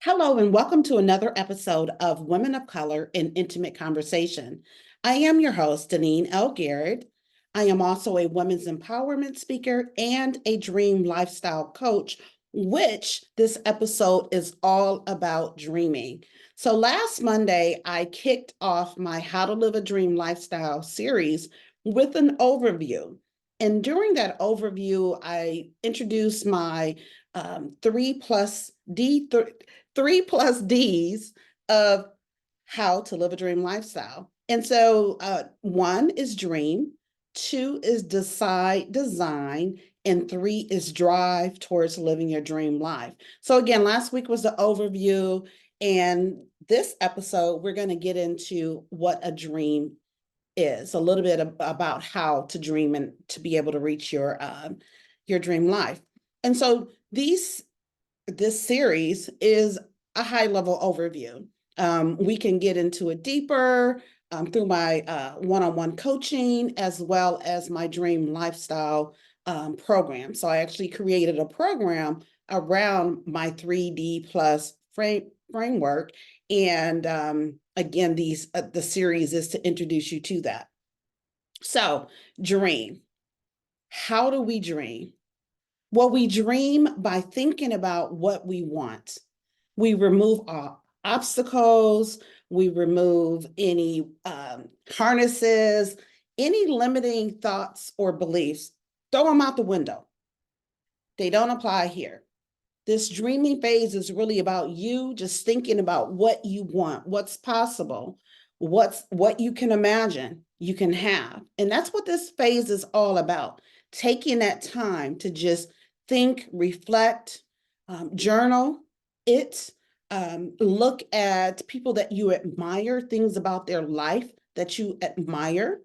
Hello, and welcome to another episode of Women of Color in Intimate Conversation. I am your host, Deneen L. Garrett. I am also a women's empowerment speaker and a dream lifestyle coach, which this episode is all about dreaming. So last Monday, I kicked off my How to Live a Dream Lifestyle series with an overview. And during that overview, I introduced my 3 plus D's of how to live a dream lifestyle. And so one is dream, two is decide, design, and three is drive towards living your dream life. So again, last week was the overview, and this episode, we're going to get into what a dream is, a little bit about how to dream and to be able to reach your dream life. And so this series is a high level overview. We can get into it deeper through my one-on-one coaching as well as my dream lifestyle program. So I actually created a program around my 3D plus framework. And again, the series is to introduce you to that. So dream. How do we dream? Well, we dream by thinking about what we want. We remove obstacles, we remove any harnesses, any limiting thoughts or beliefs, throw them out the window. They don't apply here. This dreaming phase is really about you just thinking about what you want, what's possible, what you can imagine you can have. And that's what this phase is all about. Taking that time to just think, reflect, journal it, look at people that you admire, things about their life that you admire.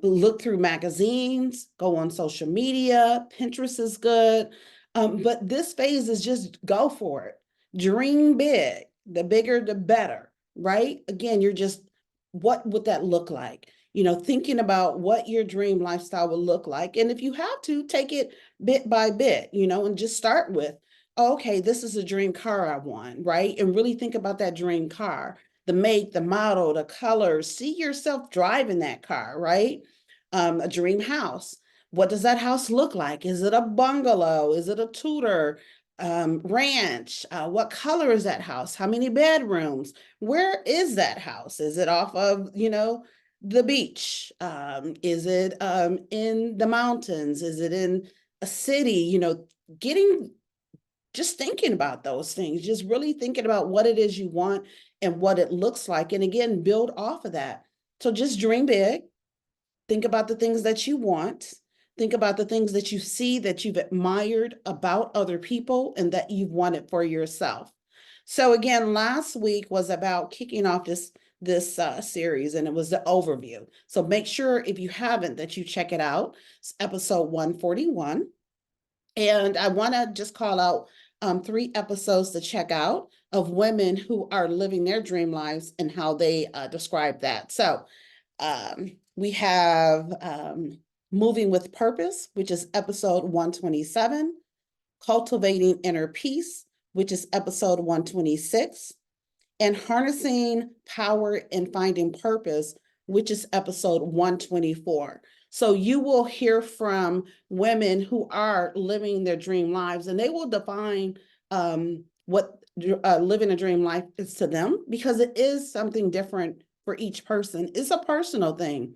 Look through magazines, go on social media, Pinterest is good. But this phase is just go for it. Dream big. The bigger, the better, right? Again, you're just, what would that look like? Thinking about what your dream lifestyle will look like. And if you have to, take it bit by bit, and just start with, okay, this is a dream car I want, right? And really think about that dream car, the make, the model, the colors. See yourself driving that car, right? A dream house. What does that house look like? Is it a bungalow? Is it a Tudor ranch? What color is that house? How many bedrooms? Where is that house? Is it off of, the beach? Is it in the mountains? Is it in a city? Just thinking about those things, just really thinking about what it is you want and what it looks like. And again, build off of that. So just dream big. Think about the things that you want. Think about the things that you see that you've admired about other people and that you've wanted for yourself. So again, last week was about kicking off this series, and it was the overview. So make sure, if you haven't, that you check it out. It's episode 141. And I want to just call out 3 episodes to check out of women who are living their dream lives and how they describe that. So we have Moving with Purpose, which is episode 127, Cultivating Inner Peace, which is episode 126, and Harnessing Power and Finding Purpose, which is episode 124. So you will hear from women who are living their dream lives, and they will define what living a dream life is to them, because it is something different for each person. It's a personal thing,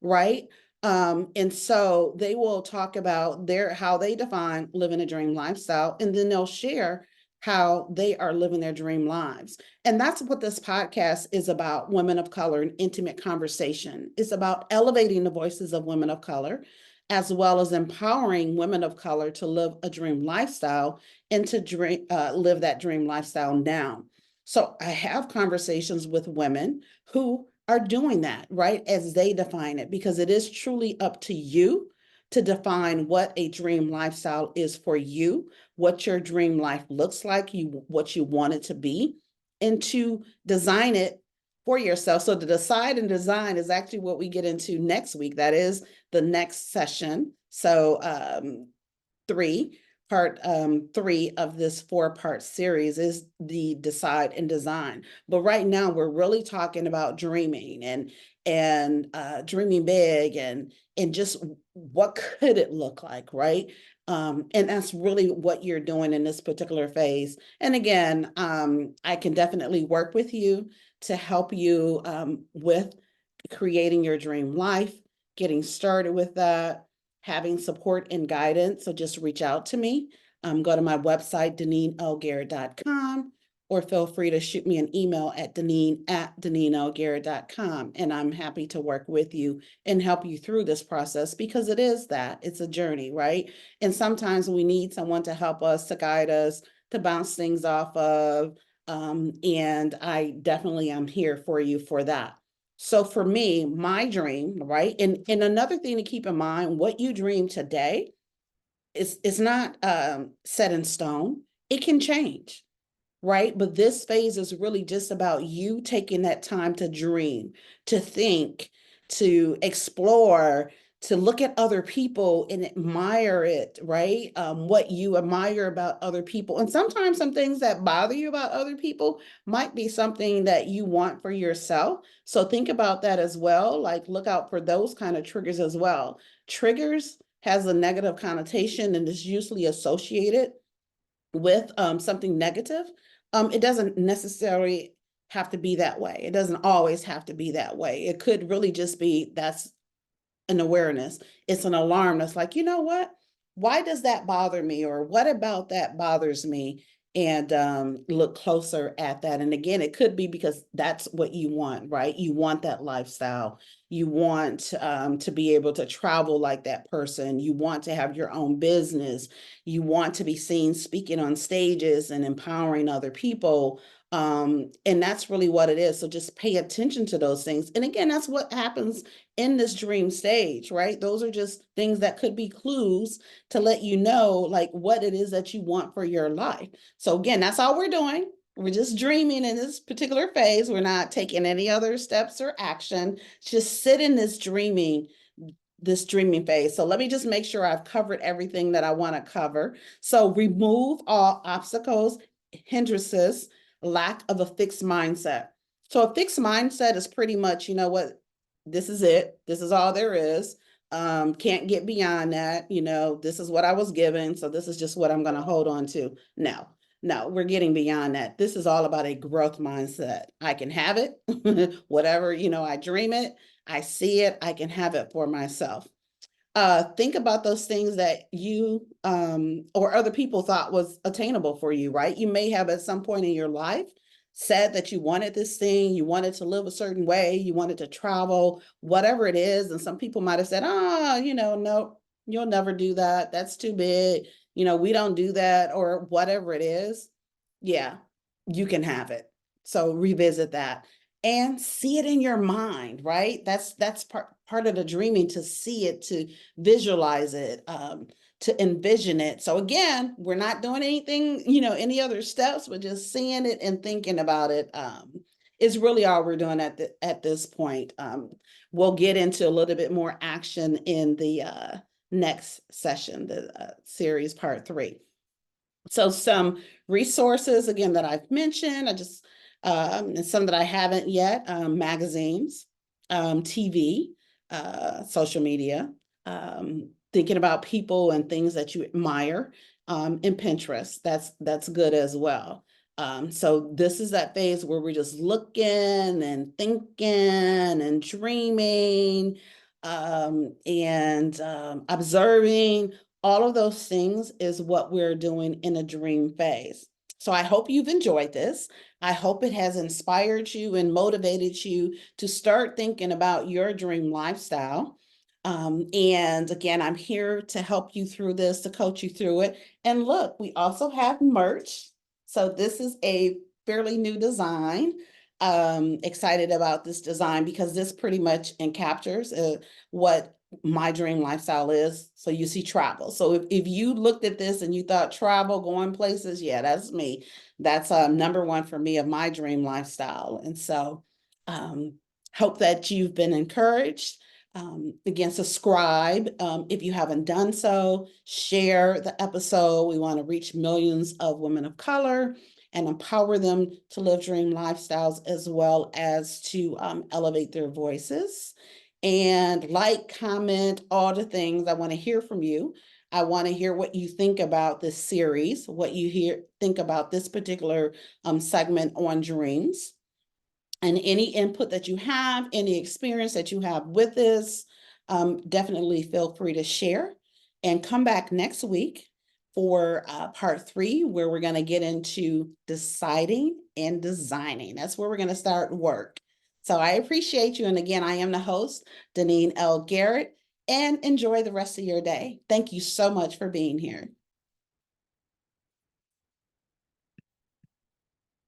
right? And so they will talk about how they define living a dream lifestyle, and then they'll share how they are living their dream lives. And that's what this podcast is about, women of color and intimate conversation. It's about elevating the voices of women of color, as well as empowering women of color to live a dream lifestyle and to live that dream lifestyle now. So I have conversations with women who are doing that, right, as they define it, because it is truly up to you to define what a dream lifestyle is for you, what your dream life looks like, what you want it to be, and to design it for yourself. So to decide and design is actually what we get into next week. That is the next session. So 3. part 3 of this 4-part series is the decide and design. But right now we're really talking about dreaming and dreaming big and just what could it look like, right? And that's really what you're doing in this particular phase. And again, I can definitely work with you to help you with creating your dream life, getting started with that, having support and guidance. So just reach out to me. Go to my website, deneenlgarrett.com, or feel free to shoot me an email at deneenlgarrett.com. And I'm happy to work with you and help you through this process, because it is that. It's a journey, right? And sometimes we need someone to help us, to guide us, to bounce things off of. And I definitely am here for you for that. So for me, my dream, right? And another thing to keep in mind, what you dream today is not set in stone. It can change, right? But this phase is really just about you taking that time to dream, to think, to explore, to look at other people and admire it, right? What you admire about other people. And sometimes some things that bother you about other people might be something that you want for yourself. So think about that as well. Like, look out for those kind of triggers as well. Triggers has a negative connotation and is usually associated with something negative. It doesn't necessarily have to be that way. It doesn't always have to be that way. It could really just be that's an awareness. It's an alarm that's like, you know what? Why does that bother me? Or what about that bothers me? And look closer at that. And again, it could be because that's what you want, right? You want that lifestyle. You want to be able to travel like that person. You want to have your own business. You want to be seen speaking on stages and empowering other people. And that's really what it is. So just pay attention to those things. And again, that's what happens in this dream stage, right? Those are just things that could be clues to let you know like what it is that you want for your life. So again, that's all we're doing. We're just dreaming in this particular phase. We're not taking any other steps or action. Just sit in this dreaming phase. So let me just make sure I've covered everything that I want to cover. So remove all obstacles, hindrances, lack of a fixed mindset. So a fixed mindset is pretty much, you know what, this is it. This is all there is. Can't get beyond that. You know, this is what I was given. So this is just what I'm going to hold on to. No, we're getting beyond that. This is all about a growth mindset. I can have it, whatever, you know, I dream it, I see it, I can have it for myself. Think about those things that you or other people thought was attainable for you, right? You may have at some point in your life said that you wanted this thing, you wanted to live a certain way, you wanted to travel, whatever it is. And some people might have said, oh, you know, no, you'll never do that. That's too big. You know, we don't do that, or whatever it is. Yeah, you can have it. So revisit that and see it in your mind, right? That's part of the dreaming, to see it, to visualize it, to envision it. So again, we're not doing anything, you know, any other steps, but just seeing it and thinking about it is really all we're doing at this point. We'll get into a little bit more action in the next session, the series part 3. So some resources, again, that I've mentioned, and some that I haven't yet, magazines, TV, social media, thinking about people and things that you admire, and Pinterest. That's good as well. So this is that phase where we're just looking and thinking and dreaming, and observing. All of those things is what we're doing in a dream phase. So I hope you've enjoyed this. I hope it has inspired you and motivated you to start thinking about your dream lifestyle. And again, I'm here to help you through this, to coach you through it. And look, we also have merch. So this is a fairly new design. Excited about this design because this pretty much encaptures what my dream lifestyle is. So you see travel. So if you looked at this and you thought travel, going places, yeah, that's me. That's number one for me of my dream lifestyle. And so hope that you've been encouraged. Again, subscribe if you haven't done so. Share the episode. We want to reach millions of women of color and empower them to live dream lifestyles as well as to elevate their voices. And like, comment, all the things. I want to hear from you. I want to hear what you think about this series, what you think about this particular segment on dreams. And any input that you have, any experience that you have with this, definitely feel free to share. And come back next week for part 3, where we're going to get into deciding and designing. That's where we're going to start work. So I appreciate you. And again, I am the host, Deneen L. Garrett, and enjoy the rest of your day. Thank you so much for being here.